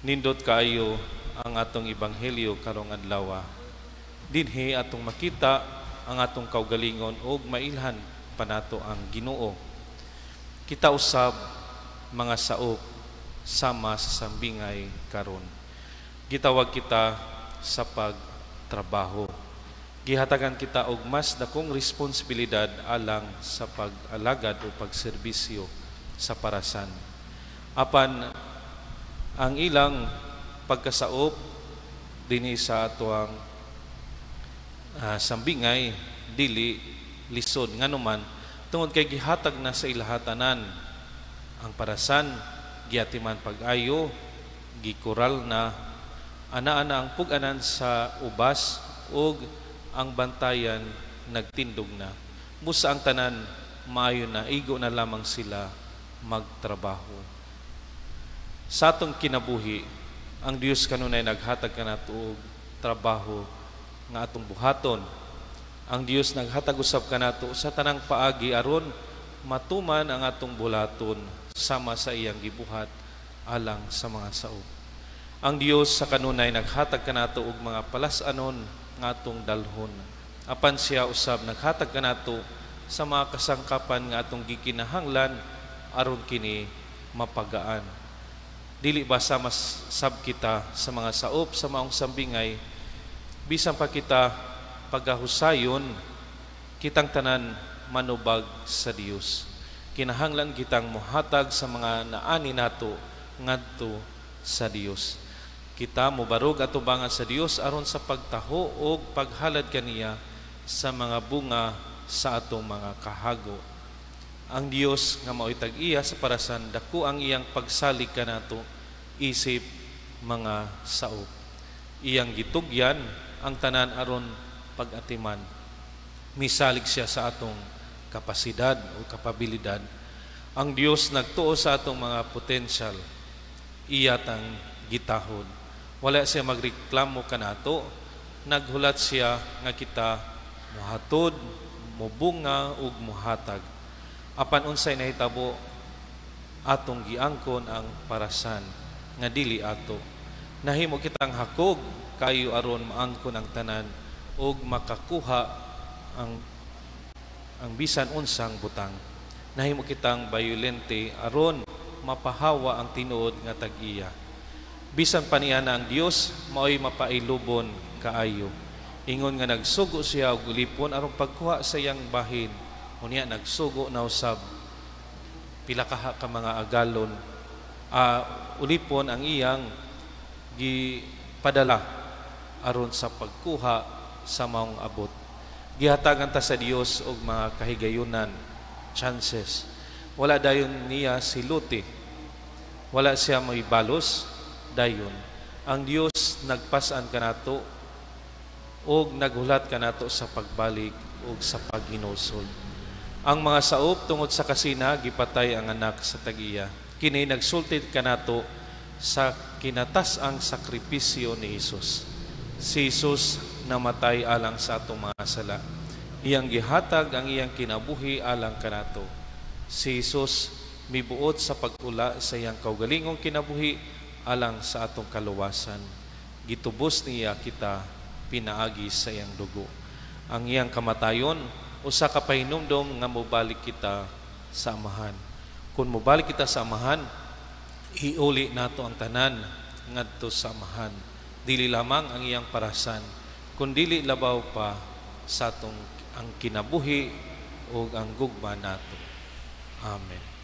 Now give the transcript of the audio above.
Nindot kaayo ang atong ebanghelyo karong adlaw. Dinhi atong makita ang atong kaugalingon ug mailhan panato ang Ginoo. Kita usab mga saop sama sa sambingay karon. Gitawag kita sa pagtrabaho. Gihatagan kita og mas dakong responsibilidad alang sa pag-alagad o pagserbisyo sa parasan. Apan ang ilang pagkasaop dinhi sa atuang sambingay dili lisod nganuman tungod kay gihatag na sa ilahatanan ang parasan, giatiman pag-ayo, gikural na ana-ana ang pug-anan sa ubas ug ang bantayan nagtindog na. Busa ang tanan maayo na, igo na lamang sila magtrabaho. Sa atong kinabuhi, ang Dios kanunay naghatag kanato og trabaho nga atong buhaton. Ang Dios naghatag usab kanato sa tanang paagi aron matuman ang atong bulaton sama sa iyang gibuhat alang sa mga saop. Ang Dios sa kanunay naghatag kanato og mga palas-anon nga atong dalhon. Apan siya usab naghatag kanato sa mga kasangkapan nga atong gikinahanglan aron kini mapagaan. Dili ba sama sab kita sa mga saop sa maong sambingay, bisan pa kita pagahusayon, kitang tanan manubag sa Dios. Kinahanglan kitang mohatag sa mga naani nato ngadto sa Dios. Kita mobarog atubangan sa Dios aron sa pagtaho o paghalad kaniya sa mga bunga sa atong mga kahago. Ang Dios nga mao'y tag-iya sa parasan, dako ang iyang pagsalig kanato isip mga saop. Iyang gitugyan ang tanan aron pag-atiman. Misalig siya sa atong kapasidad o kapabilidad. Ang Dios nagtuo sa atong mga potensyal, iyatang gitahod. Wala siya magreklamo kanato, naghulat siya nga kita muhatod, mubunga ug muhatag. Apan unsay nahitabo, atong giangkon ang parasan nga dili ato. Nahimo kitang hakog kayo aron maangkon ang tanan ug makakuha ang bisan unsang butang. Nahimo kitang bayolente aron mapahawa ang tinuod nga tag-iya. Bisan pa niya na ang Dios mao'y mapailubon kaayo. Ingon nga nagsugo siya og ulipon aron pagkuha sa iyang bahin. Unya nagsugo na usab pila ka mga agalon ulipon ang iyang gipadala aron sa pagkuha sa maong abot. Gihatagan ta sa Dios og mga kahigayunan, chances. Wala dayon niya siluti, wala siya may balos dayon. Ang Dios nagpasan kanato og naghulat kanato sa pagbalik og sa paghinusol. Ang mga saop tungod sa kasina gipatay ang anak sa tag-iya. Kini nagsulti kanato sa kinatas-ang sakripisyo ni Jesus. Si Jesus namatay alang sa atong mga sala. Iyang gihatag ang iyang kinabuhi alang kanato. Si Jesus mibuot sa pag-ula sa iyang kaugalingong kinabuhi alang sa atong kaluwasan. Gitubos niya kita pinaagi sa iyang dugo. Ang iyang kamatayon usa ka pahinumdom nga mobalik kita sa amahan. Kung mobalik kita sa amahan, iuli nato ang tanan ngadto sa amahan. Dili lamang ang iyang parasan, kundi labaw pa sa atong ang kinabuhi o ang gugma nato. Amen.